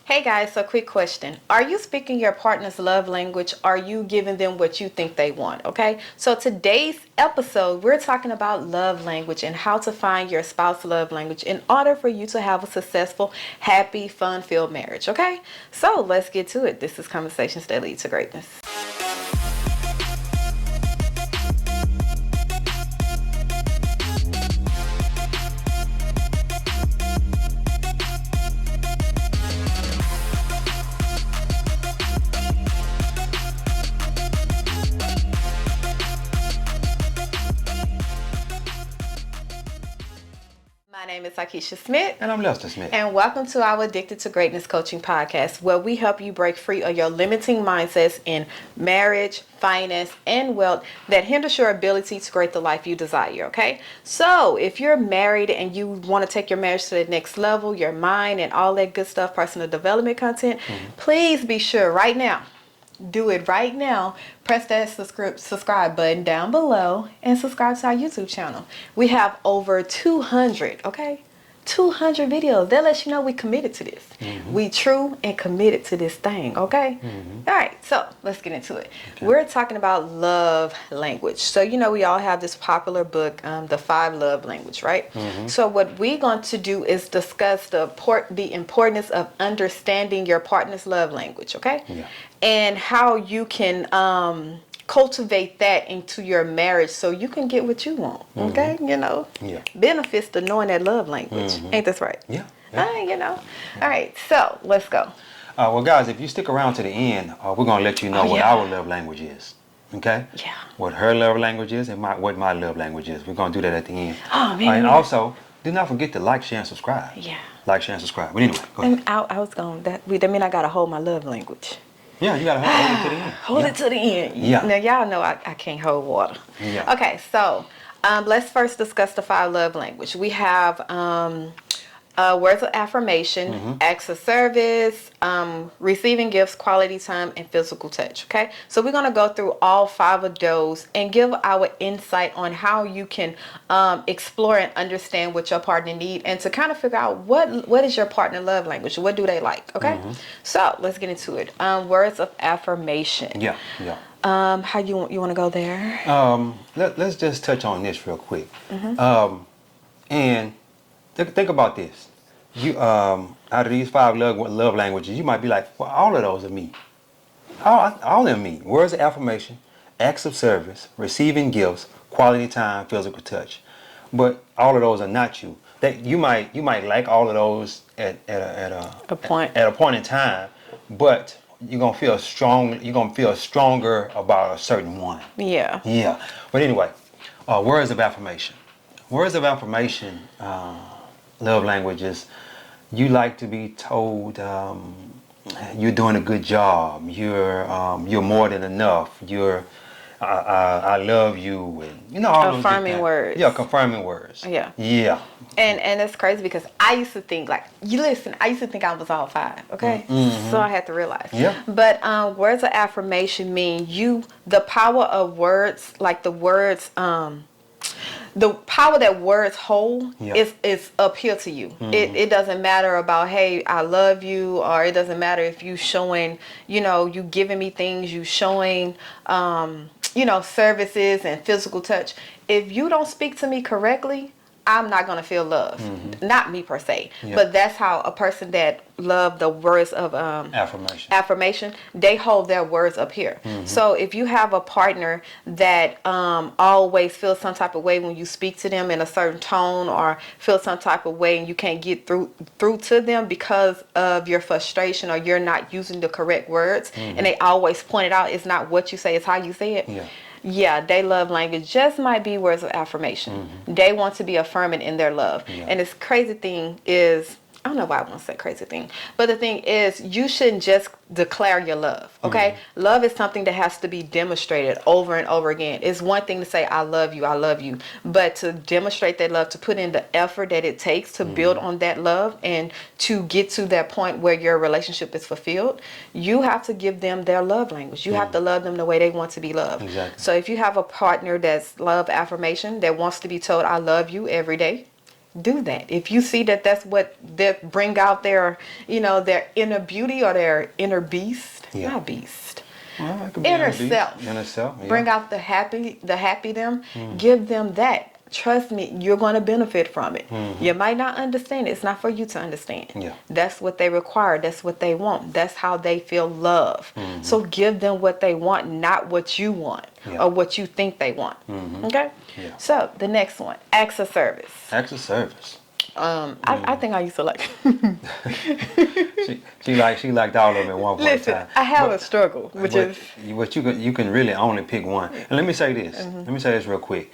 Hey guys, so quick question. Are you speaking your partner's love language? Are you giving them what you think they want? Okay, so today's episode, we're talking about love language and how to find your spouse's love language in order for you to have a successful, happy, fun-filled marriage. Okay, so let's get to it. This is Conversations That Lead to Greatness. My name is Akisha Smith. And I'm Lester Smith. And welcome to our Addicted to Greatness Coaching Podcast, where we help you break free of your limiting mindsets in marriage, finance, and wealth that hinders your ability to create the life you desire, okay? So if you're married and you want to take your marriage to the next level, your mind and all that good stuff, personal development content, please be sure right now, do it right now. Press that subscribe button down below and subscribe to our YouTube channel. We have over 200, okay? 200 videos. That lets you know we committed to this. We true and committed to this thing, okay? All right, so let's get into it. Okay. We're talking about love language. So, you know, we all have this popular book, The 5 Love Language, right? So what we're going to do is discuss the importance of understanding your partner's love language, okay? Yeah. And how you can cultivate that into your marriage so you can get what you want, okay? You know, benefits to knowing that love language. Ain't this right? Yeah. You know. All right, so let's go. Well, guys, if you stick around to the end, we're going to let you know what our love language is. Okay? Yeah. What her love language is and what my love language is. We're going to do that at the end. Oh, man. And also, do not forget to like, share, and subscribe. Yeah. Like, share, and subscribe. But anyway, go ahead. I was going, that mean I got to hold my love language. Yeah, you got to hold it to the end. Hold it to the end. Yeah. Now, y'all know I can't hold water. Yeah. Okay, so let's first discuss the 5 love language. We have words of affirmation, acts of service, receiving gifts, quality time, and physical touch. Okay, so we're going to go through all 5 of those and give our insight on how you can explore and understand what your partner needs and to kind of figure out what is your partner love language, what do they like. Okay, so let's get into it. Words of affirmation. Yeah. How you want to go there? Let's just touch on this real quick. And think about this. You out of these 5 love languages, you might be like, well, all of those are me. All of them me. Words of affirmation, acts of service, receiving gifts, quality time, physical touch. But all of those are not you. That you might like all of those at a point in time, but you're gonna feel stronger about a certain one. Yeah. Yeah. But anyway, words of affirmation. Words of affirmation. Love languages. You like to be told you're doing a good job. You're more than enough. I love you, and you know all affirming words. Yeah, confirming words. Yeah. Yeah. And it's crazy because I used to think I used to think I was all 5, okay? So I had to realize. Yeah. But words of affirmation mean the power of words, like the words, the power that words hold is up here to you. It doesn't matter about, hey, I love you, or it doesn't matter if you showing, you giving me things, you showing, services and physical touch. If you don't speak to me correctly, I'm not going to feel love. Not me per se, but that's how a person that love the words of affirmation, they hold their words up here. So if you have a partner that always feels some type of way when you speak to them in a certain tone, or feel some type of way and you can't get through to them because of your frustration or you're not using the correct words, and they always point it out, it's not what you say, it's how you say it. Yeah, they love language just might be words of affirmation. They want to be affirming in their love. And this crazy thing is, I don't know why I want to say crazy thing, but the thing is, you shouldn't just declare your love, okay? Love is something that has to be demonstrated over and over again. It's one thing to say, I love you, but to demonstrate that love, to put in the effort that it takes to build on that love and to get to that point where your relationship is fulfilled, you have to give them their love language. You have to love them the way they want to be loved. Exactly. So if you have a partner that's love affirmation, that wants to be told, I love you every day, do that. If you see that that's what they bring out their, their inner beauty or their inner beast, not beast, well, it could be inner self, bring out the happy them, give them that. Trust me, you're going to benefit from it. You might not understand it. It's not for you to understand. That's what they require. That's what they want. That's how they feel love. So give them what they want, not what you want or what you think they want. Okay? So the next one, acts of service. Acts of service. I think I used to like. she liked all of them at one point in time. I have a struggle, which is. But you can really only pick one. And let me say this. Let me say this real quick.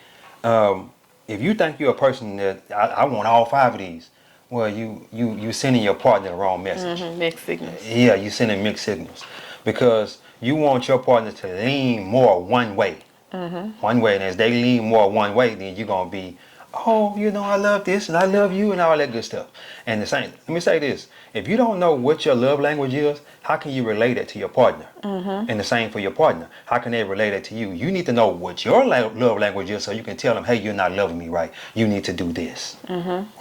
If you think you're a person that I want all 5 of these, well, you sending your partner the wrong message. Mixed signals. Yeah, you sending mixed signals because you want your partner to lean more one way. One way, and as they lean more one way, then you're gonna be, oh, I love this and I love you and all that good stuff. And the same, let me say this: if you don't know what your love language is, how can you relate it to your partner? And the same for your partner. How can they relate it to you? You need to know what your love language is so you can tell them, hey, you're not loving me right. You need to do this.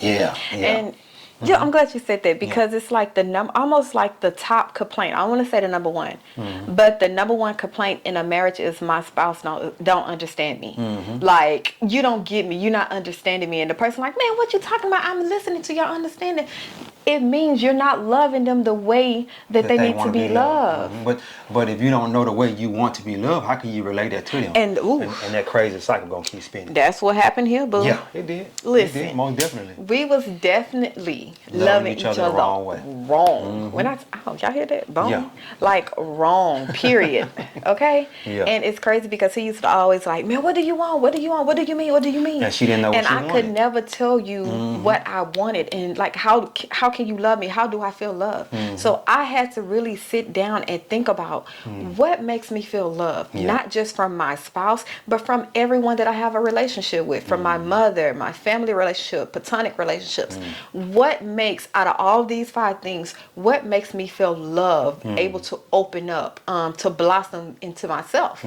Yeah. And I'm glad you said that because it's like almost like the top complaint. I don't want to say the number one, but the number one complaint in a marriage is my spouse don't understand me. Like, you don't get me. You're not understanding me. And the person like, man, what you talking about? I'm listening to your understanding. It means you're not loving them the way that they need to be loved. But if you don't know the way you want to be loved, how can you relate that to them? And that crazy cycle gonna keep spinning. That's what happened here, boo. Yeah, it did. Listen, it did, most definitely. We was definitely loving each other the wrong way. Wrong. When y'all hear that? Boom. Yeah. Like wrong. Period. Okay. Yeah. And it's crazy because he used to always like, man, what do you want? What do you want? What do you mean? What do you mean? And she didn't know what she wanted. And I could never tell you what I wanted, and like how can you love me? How do I feel loved? So I had to really sit down and think about what makes me feel loved, not just from my spouse, but from everyone that I have a relationship with, from my mother, my family relationship, platonic relationships. What makes, out of all these 5 things, what makes me feel loved, able to open up, to blossom into myself?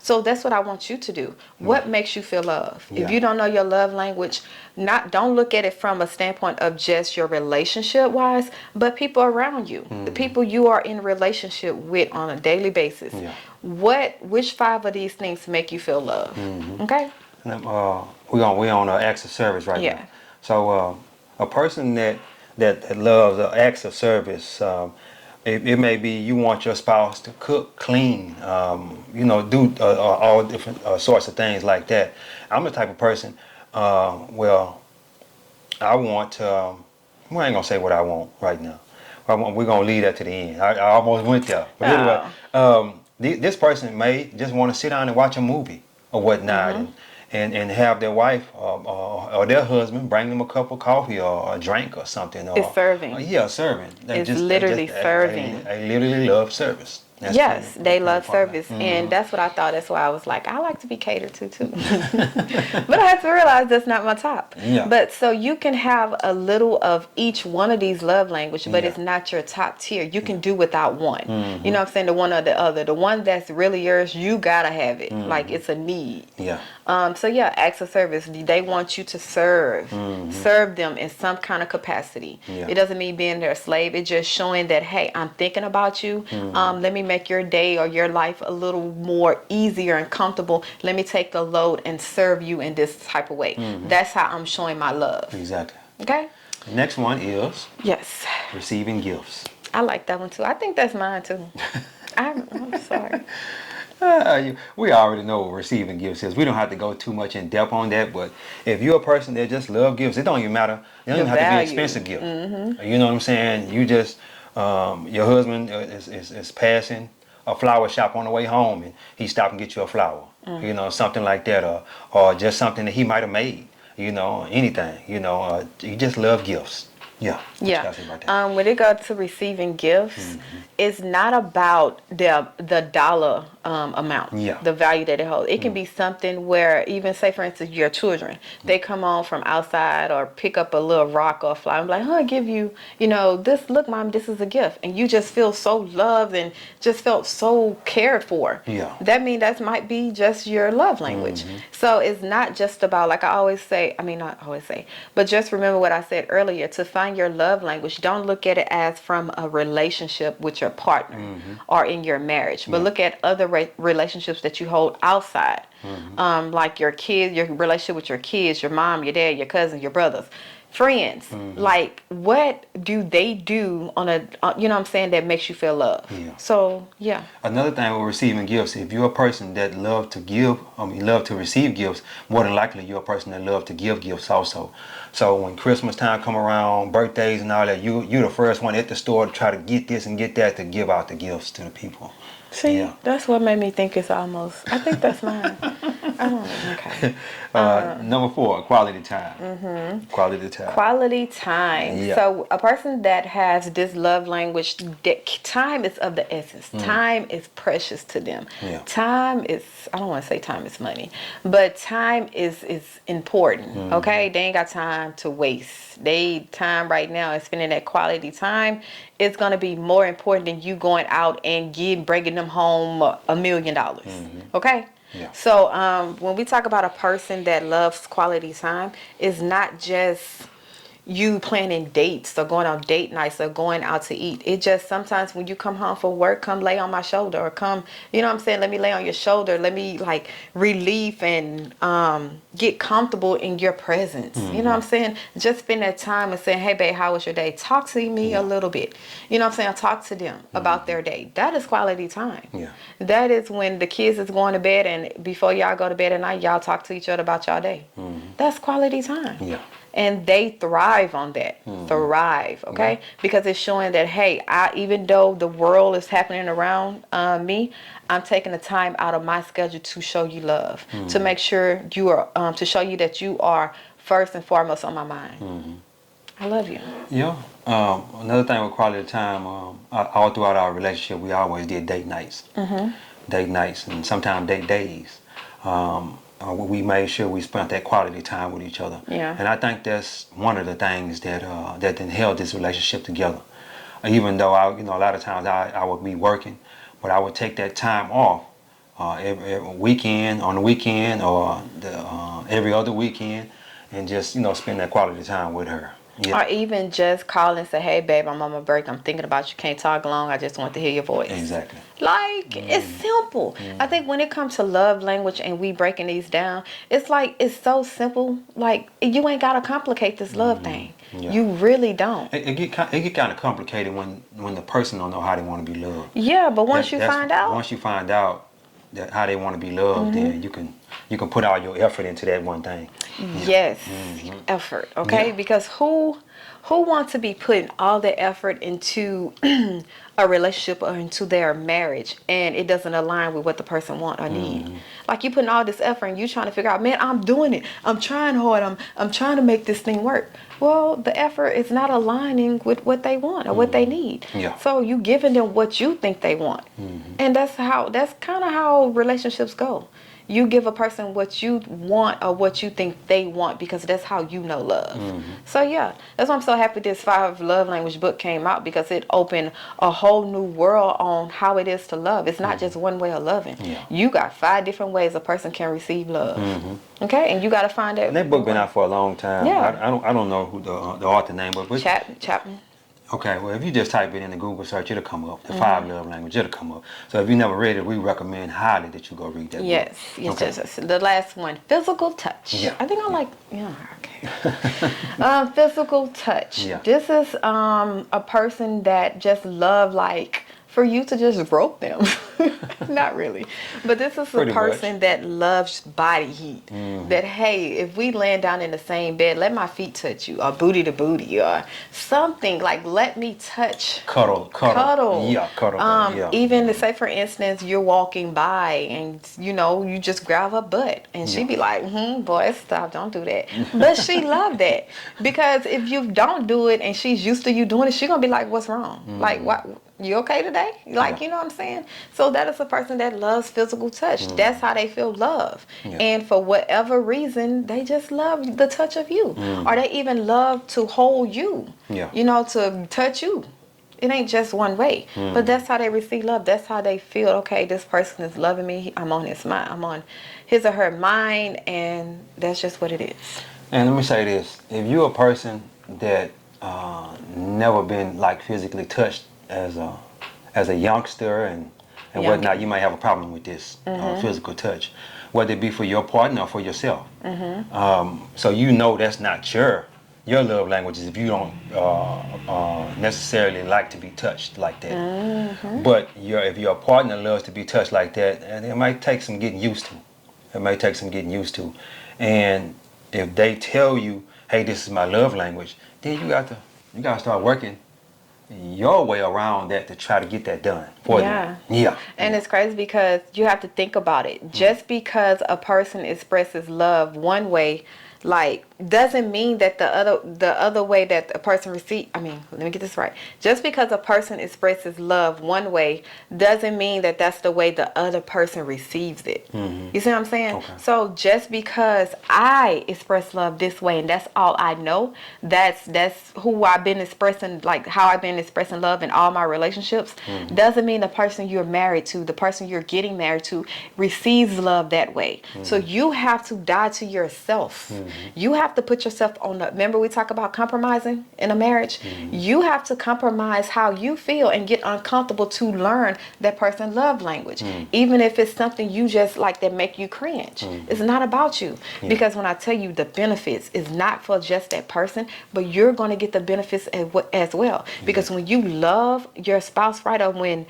So that's what I want you to do. What makes you feel loved? If you don't know your love language, don't look at it from a standpoint of just your relationship wise, but people around you, the people you are in relationship with on a daily basis. Which 5 of these things make you feel loved? Okay. We on acts of service right now. So a person that loves acts of service, it may be you want your spouse to cook, clean, do all different sorts of things like that. I'm the type of person. I want. I ain't gonna say what I want right now. We're gonna leave that to the end. I almost went there. But anyway, this person may just want to sit down and watch a movie or whatnot, and have their wife or their husband bring them a cup of coffee or a drink or something. It's serving. Serving. It's literally serving. I literally love service. Yes, they love service, and that's what I thought. That's why I was like, I like to be catered to too. But I had to realize that's not my top. But so you can have a little of each one of these love language, but it's not your top tier. You can do without one. You know what I'm saying? The one or the other. The one that's really yours, you gotta have it. Like it's a need. Acts of service. They want you to serve them in some kind of capacity. It doesn't mean being their slave. It's just showing that, hey, I'm thinking about you. Let me make your day or your life a little more easier and comfortable. Let me take the load and serve you in this type of way. That's how I'm showing my love. Exactly. Okay. The next one is receiving gifts. I like that one too. I think that's mine too. I'm sorry. We already know what receiving gifts is. We don't have to go too much in depth on that. But if you're a person that just love gifts, it don't even matter. It don't even have to be expensive gift. You know what I'm saying? You just your husband is passing a flower shop on the way home, and he stopped and get you a flower. Something like that, or just something that he might have made. Anything. You just love gifts. About when it comes to receiving gifts, it's not about the dollar amount. Yeah. The value that it holds. It can be something where, even say for instance, your children, they come home from outside or pick up a little rock or fly and be like, I give you, this, look, mom, this is a gift. And you just feel so loved and just felt so cared for. Yeah. That means that might be just your love language. So it's not just about, like I always say, not always say, but just remember what I said earlier, to find your love language, don't look at it as from a relationship with your partner or in your marriage, but look at other relationships that you hold outside, like your kids, your relationship with your kids, your mom, your dad, your cousins, your brothers, friends. Like, what do they do on a, you know what I'm saying, that makes you feel loved? Yeah. So, yeah. Another thing with receiving gifts, if you're a person that love to give, love to receive gifts, more than likely you're a person that love to give gifts also. So when Christmas time come around, birthdays and all that, you're the first one at the store to try to get this and get that to give out the gifts to the people. See, that's what made me think it's almost, I think that's mine. Okay. Number 4, quality time. Quality time. Quality time. Yeah. So a person that has this love language, time is of the essence. Time is precious to them. Yeah. Time is, I don't want to say time is money, but time is important. Okay, they ain't got time to waste. Time right now is spending that quality time. It's gonna be more important than you going out and bringing them home $1 million. Okay. Yeah. So when we talk about a person that loves quality time, it's not just you planning dates or going on date nights or going out to eat. It just sometimes when you come home from work, come lay on my shoulder or come, you know what I'm saying? Let me lay on your shoulder. Let me like relieve and get comfortable in your presence. You know what I'm saying? Just spend that time and saying, hey, babe, how was your day? Talk to me a little bit. You know what I'm saying? Talk to them about their day. That is quality time. Yeah. That is when the kids is going to bed and before y'all go to bed at night, y'all talk to each other about y'all day. That's quality time. Yeah. And they thrive on that. Thrive, okay? Because it's showing that, hey, even though the world is happening around me, I'm taking the time out of my schedule to show you love, to make sure you are, to show you that you are first and foremost on my mind. I love you. Yeah. Another thing with quality time, all throughout our relationship, we always did date nights. Date nights and sometimes date days. We made sure we spent that quality time with each other. Yeah. And I think that's one of the things that that then held this relationship together. Even though a lot of times I would be working, but I would take that time off every weekend, on the weekend, or every other weekend, and just spend that quality time with her. Yeah. Or even just call and say, hey, babe, I'm on my break. I'm thinking about you. Can't talk long. I just want to hear your voice. Exactly. Like, it's simple. I think when it comes to love language and we breaking these down, it's like, it's so simple. Like, you ain't got to complicate this love thing. Yeah. You really don't. It get kind of complicated when the person don't know how they want to be loved. Yeah, but once you find out. Once you find out that how they want to be loved, then you can put all your effort into that one thing. Yes, effort. Okay, because who wants to be putting all their effort into a relationship or into their marriage and it doesn't align with what the person want or need? Like, you putting all this effort and you trying to figure out, man, I'm doing it. I'm trying hard. I'm trying to make this thing work. Well, the effort is not aligning with what they want or what they need. Yeah. So you giving them what you think they want, and that's kind of how relationships go. You give a person what you want or what you think they want because that's how you know love. So yeah, that's why I'm so happy this 5 Love Language book came out, because it opened a whole new world on how it is to love. It's not just one way of loving. Yeah. You got 5 different ways a person can receive love. Okay, and you got to find that. And that book been out for a long time. Yeah. I don't know who the author name was. Chapman. Okay, well, if you just type it in the Google search, it'll come up. The 5 Love Language, it'll come up. So if you never read it, we recommend highly that you go read that book. Yes, Okay. yes. The last one, physical touch. Yeah. I think I like, okay. Physical touch. Yeah. This is a person that just love, like, for you to just rope them. Not really. But this is Pretty a person that loves body heat. That, hey, if we land down in the same bed, let my feet touch you, or booty to booty, or something. Like, let me touch. Cuddle. Yeah, cuddle. Yeah. Even to say, for instance, you're walking by and, you just grab her butt. And she be like, boy, stop, don't do that. But she loved that. Because if you don't do it and she's used to you doing it, she's going to be like, what's wrong? Like, what? You okay today? Like, you know what I'm saying? So So that is a person that loves physical touch. That's how they feel love. And for whatever reason, they just love the touch of you. Or they even love to hold you. You know, to touch you. It ain't just one way. But that's how they receive love. That's how they feel, okay, this person is loving me. I'm on his mind. I'm on his or her mind. And that's just what it is. And let me say this. If you're a person that never been like physically touched as a youngster and whatnot, you might have a problem with this physical touch, whether it be for your partner or for yourself. So you know that's not your love language is if you don't necessarily like to be touched like that. But if your partner loves to be touched like that, and it might take some getting used to. It might take some getting used to. And if they tell you, hey, this is my love language, then you got to start working your way around that to try to get that done for them. Yeah. And it's crazy because you have to think about it. Just because a person expresses love one way, like, doesn't mean that the other way that a person receives, let me get this right. Just because a person expresses love one way doesn't mean that that's the way the other person receives it. You see what I'm saying? Okay. So just because I express love this way and that's all I know, that's who I've been expressing, like how I've been expressing love in all my relationships, doesn't mean the person you're married to, the person you're getting married to, receives love that way. So you have to die to yourself. You have to put yourself on the, remember we talk about compromising in a marriage? You have to compromise how you feel and get uncomfortable to learn that person's love language. Even if it's something you just like that make you cringe. It's not about you. Because when I tell you the benefits is not for just that person, but you're going to get the benefits as well. Because when you love your spouse right, or when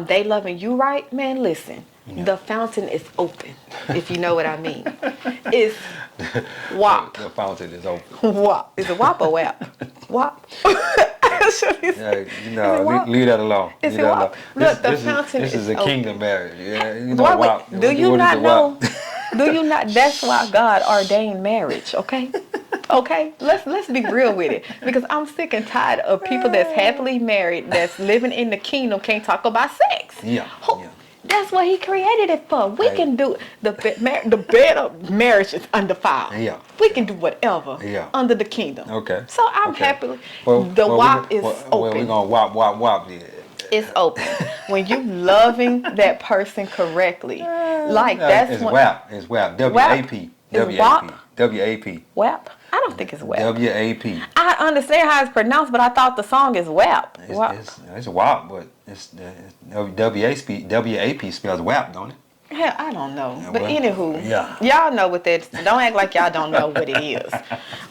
they loving you right, man, listen. The fountain is open, if you know what I mean. It's WAP. The fountain is open. WAP. Is it WAP or WAP? WAP. Leave that alone. Is it WAP? Look, the fountain is This is a open. kingdom marriage. Yeah, WAP. Do you not know? Do you not? That's why God ordained marriage, okay? Okay, let's be real with it, because I'm sick and tired of people that's happily married, that's living in the kingdom, can't talk about sex. That's what he created it for. We can do the bed of marriage is undefiled. We can do whatever under the kingdom. Okay. So I'm happy. The WAP is open. Well, we're gonna WAP. It's open. When you loving that person correctly, like that's it's when WAP. It's WAP. W-A-P. W-A-P. WAP. I don't think it's WAP. W-A-P. I understand how it's pronounced, but I thought the song is WAP. It's WAP, but it's W-A-P spells WAP, don't it? Hell, I don't know. But anywho, Yeah. y'all know what that is. Don't act like y'all don't know what it is.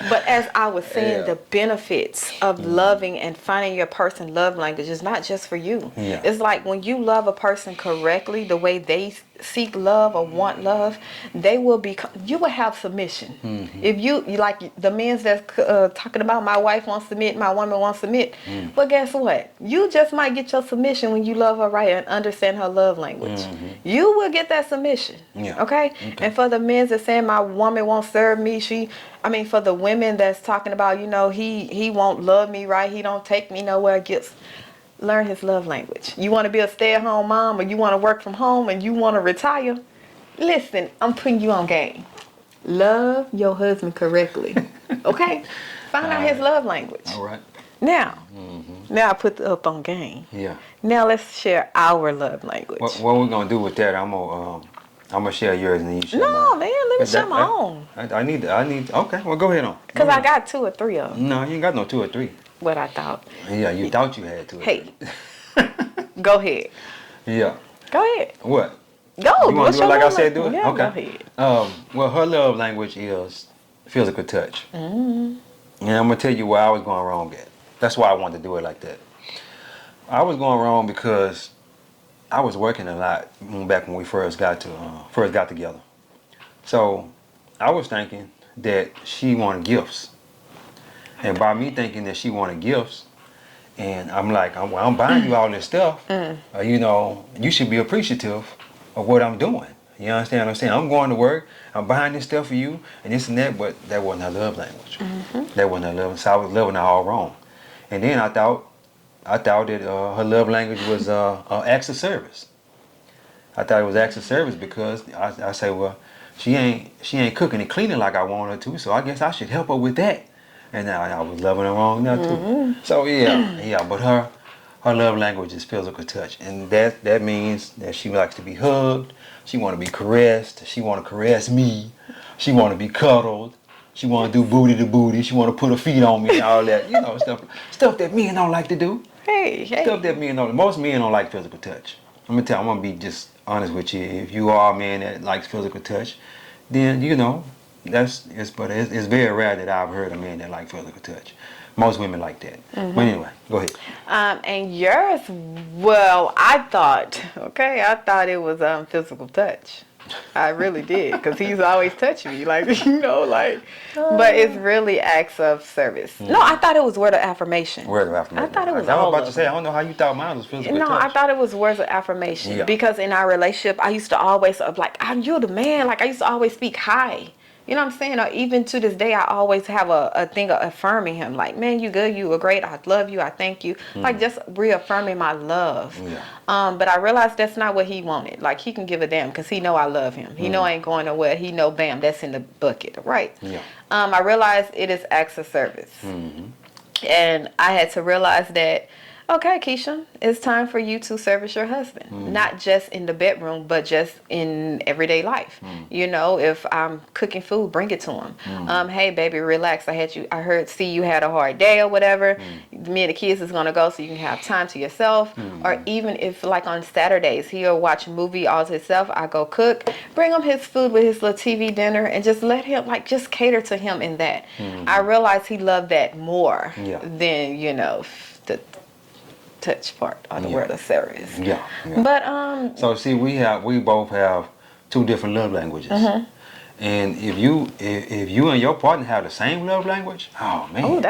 But as I was saying, the benefits of loving and finding your person love language is not just for you. Yeah. It's like when you love a person correctly, the way they seek love or want love, you will have submission. If you like the men's that's talking about my wife wants to submit, my woman wants to submit. But guess what? You just might get your submission when you love her right and understand her love language. You will get that submission. Okay? And for the men that's saying my woman won't serve me, for the women that's talking about, he won't love me right, he don't take me nowhere, learn his love language. You want to be a stay-at-home mom, or you want to work from home and you want to retire? Listen, I'm putting you on game. Love your husband correctly. Okay? Find out his love language. All right. Now I put the up on game. Yeah. Now let's share our love language. What we're gonna do with that? I'm gonna share yours and then you share mine. No, man, let me share my own. I need. Okay, well, go ahead on. Because I got 2 or 3 of them. No, you ain't got no 2 or 3. What I thought. Yeah, you thought you had 2 or 3. Hey, go ahead. Yeah. Go ahead. What? Go. You want to do it like I said? Do it. Yeah, Okay. Go ahead. Well, her love language is physical touch. And I'm gonna tell you where I was going wrong at. That's why I wanted to do it like that. I was going wrong because I was working a lot back when we first got together. So I was thinking that she wanted gifts, and by me thinking that she wanted gifts, and I'm like, I'm buying you all this stuff. You should be appreciative of what I'm doing. You understand what I'm saying? I'm going to work, I'm buying this stuff for you, and this and that, but that wasn't her love language. That wasn't her love, so I was loving her all wrong. And then I thought that her love language was acts of service. I thought it was acts of service because I say, well, she ain't cooking and cleaning like I want her to, so I guess I should help her with that. And I was loving her wrong now too. So yeah, but her love language is physical touch, and that means that she likes to be hugged, she want to be caressed, she want to caress me, she want to be cuddled, she want to do booty to booty, she want to put her feet on me and all that, stuff that men don't like to do. Hey. Stuff that most men don't like physical touch. I'm gonna be just honest with you. If you are a man that likes physical touch, then it's very rare that I've heard a man that likes physical touch. Most women like that. But anyway, go ahead. And yours, well, I thought it was physical touch. I really did, because he's always touching me, but it's really acts of service. No, I thought it was word of affirmation. Word of affirmation. I thought it was I was about to say, I don't know how you thought mine was physical touch. No, I thought it was words of affirmation, because in our relationship, I used to always, you're the man, I used to always speak high. You know what I'm saying? Or even to this day, I always have a thing of affirming him. Like, man, you good, you are great, I love you, I thank you. Just reaffirming my love. Yeah. But I realized that's not what he wanted. He can give a damn because he know I love him. He know I ain't going nowhere. He know, bam, that's in the bucket, right? Yeah. I realized it is acts of service. And I had to realize that, okay, Keisha, it's time for you to service your husband. Not just in the bedroom, but just in everyday life. If I'm cooking food, bring it to him. Hey, baby, relax. I see you had a hard day or whatever. Me and the kids is going to go so you can have time to yourself. Or even if, on Saturdays, he'll watch a movie all to himself, I go cook, bring him his food with his little TV dinner, and just let him, just cater to him in that. I realized he loved that more than, the touch part or the word of service. Yeah. But so see, we both have two different love languages. And if you and your partner have the same love language, oh man. Oh,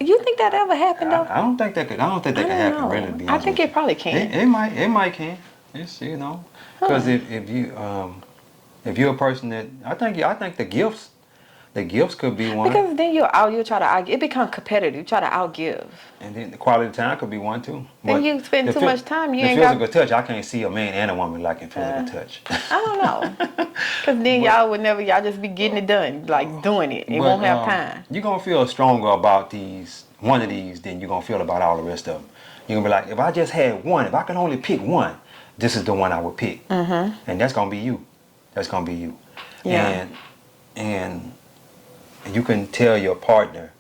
you think that ever happened though? I don't think that could happen really, to be I honest think with it probably can. It might can. It's because if you're a person that I think the gifts could be one. Because then you'll try to argue. It becomes competitive. You try to outgive. And then the quality time could be one too. Then you spend too much time. You ain't got physical touch. I can't see a man and a woman liking physical touch. I don't know. Because then y'all just be getting it done, doing it. You won't have time. You're gonna feel stronger about one of these than you're gonna feel about all the rest of them. You're gonna be like, if I just had one, if I could only pick one, this is the one I would pick. And that's gonna be you. That's gonna be you. Yeah. And you can tell your partner,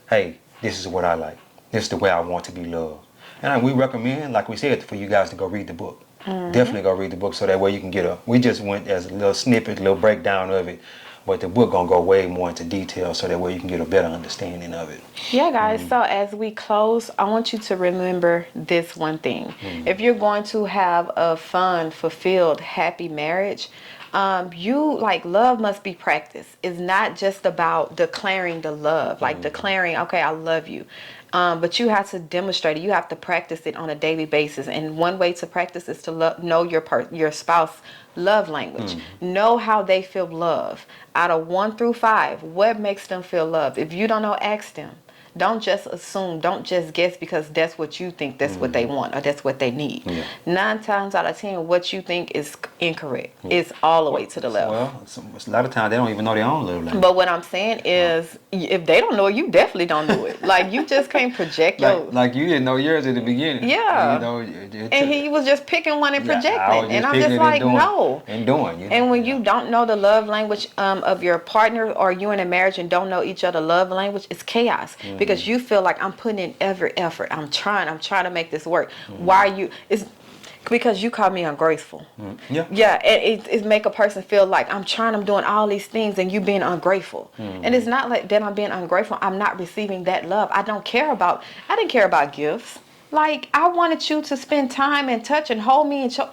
hey, this is what I like. This is the way I want to be loved. And we recommend, like we said, for you guys to go read the book. Definitely go read the book so that way you can we just went as a little snippet, a little breakdown of it. But the book gonna go way more into detail so that way you can get a better understanding of it. Yeah, guys. So as we close, I want you to remember this one thing. If you're going to have a fun, fulfilled, happy marriage, love must be practiced. It's not just about declaring the love, declaring, okay, I love you. But you have to demonstrate it. You have to practice it on a daily basis. And one way to practice is to know your spouse love language. Know how they feel love. Out of 1 through 5, what makes them feel love? If you don't know, ask them. Don't just assume. Don't just guess because that's what you think. That's what they want or that's what they need. 9 times out of 10, what you think is incorrect. It's all the way to the left. Well, a lot of times they don't even know their own love language. But what I'm saying is, if they don't know it, you definitely don't know it. You just can't project yours. Like you didn't know yours at the beginning. Yeah. And he was just picking one and projecting. And I'm just like, no. And doing. And when you don't know the love language of your partner, or you in a marriage and don't know each other love language, it's chaos. Because you feel like I'm putting in every effort. I'm trying to make this work. Why are you? It's because you call me ungraceful. Yeah, and it make a person feel like I'm doing all these things and you being ungrateful. And it's not like that I'm being ungrateful. I'm not receiving that love. I didn't care about gifts. I wanted you to spend time and touch and hold me and show,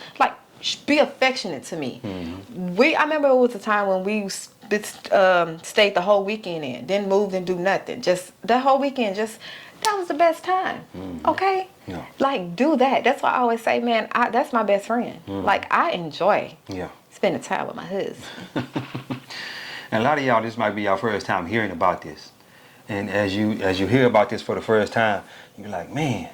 be affectionate to me. I remember it was a time when we stayed the whole weekend in, didn't move and do nothing. Just that whole weekend, that was the best time. Okay? Yeah. Do that. That's why I always say, man, that's my best friend. I enjoy spending time with my husband. And a lot of y'all, this might be your first time hearing about this. And as you hear about this for the first time, you're like, man,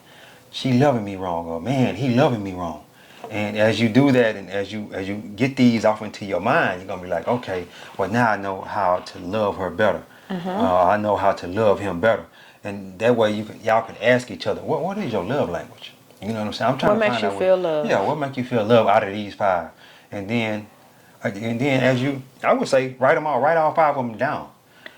she loving me wrong, or man, he loving me wrong. And as you do that, and as you get these off into your mind, you're gonna be like, okay, well now I know how to love her better. I know how to love him better, and that way y'all can ask each other, what is your love language? You know what I'm saying? I'm trying What to makes find you out feel love? Yeah, what makes you feel love out of these 5, and then as I would say, write all 5 of them down,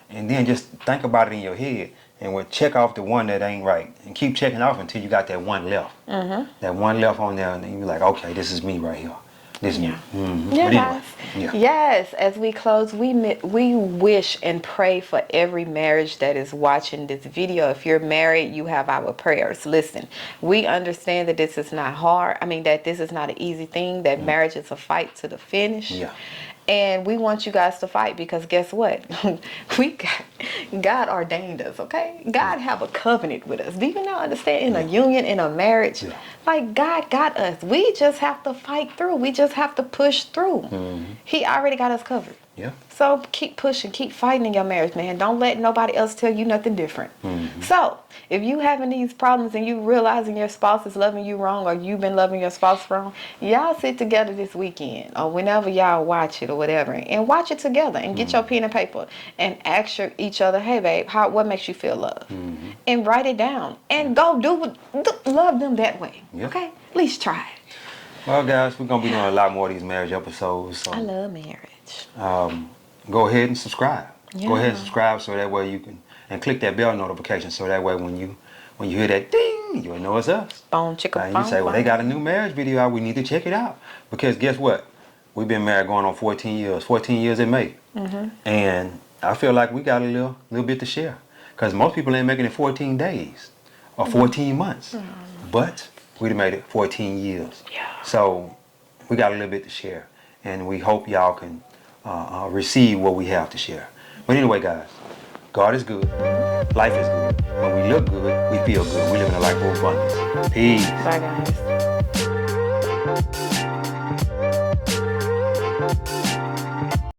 and then just think about it in your head, and we'll check off the one that ain't right, and keep checking off until you got that one left. That one left on there, and then you're like, okay, this is me right here. This is me. Yeah, But anyway, guys. Yes, as we close, we wish and pray for every marriage that is watching this video. If you're married, you have our prayers. Listen, we understand that this is not hard. I mean, that this is not an easy thing, that marriage is a fight to the finish. Yeah. And we want you guys to fight because guess what? God ordained us, okay? God have a covenant with us. Do you not understand? In a union, in a marriage, like God got us. We just have to fight through. We just have to push through. He already got us covered. Yeah. So keep pushing, keep fighting in your marriage, man. Don't let nobody else tell you nothing different. So if you having these problems and you realizing your spouse is loving you wrong, or you've been loving your spouse wrong, y'all sit together this weekend or whenever y'all watch it or whatever, and watch it together and get your pen and paper and ask each other, hey babe, what makes you feel love? And write it down and go love them that way. Okay? At least try it. Well, guys, we're gonna be doing a lot more of these marriage episodes. So I love marriage. Go ahead and subscribe. Yeah. Go ahead and subscribe so that way you can, and click that bell notification so that way when you hear that ding, you'll know it's us. Bone chicka And you say, well, they got a new marriage video out. We need to check it out. Because guess what? We've been married going on 14 years. 14 years in May. And I feel like we got a little bit to share. Because most people ain't making it 14 days or 14 months. But we'd made it 14 years. Yeah. So we got a little bit to share. And we hope y'all can receive what we have to share. But anyway, guys, God is good. Life is good. When we look good, we feel good. We live in a life of abundance. Peace. Bye, guys.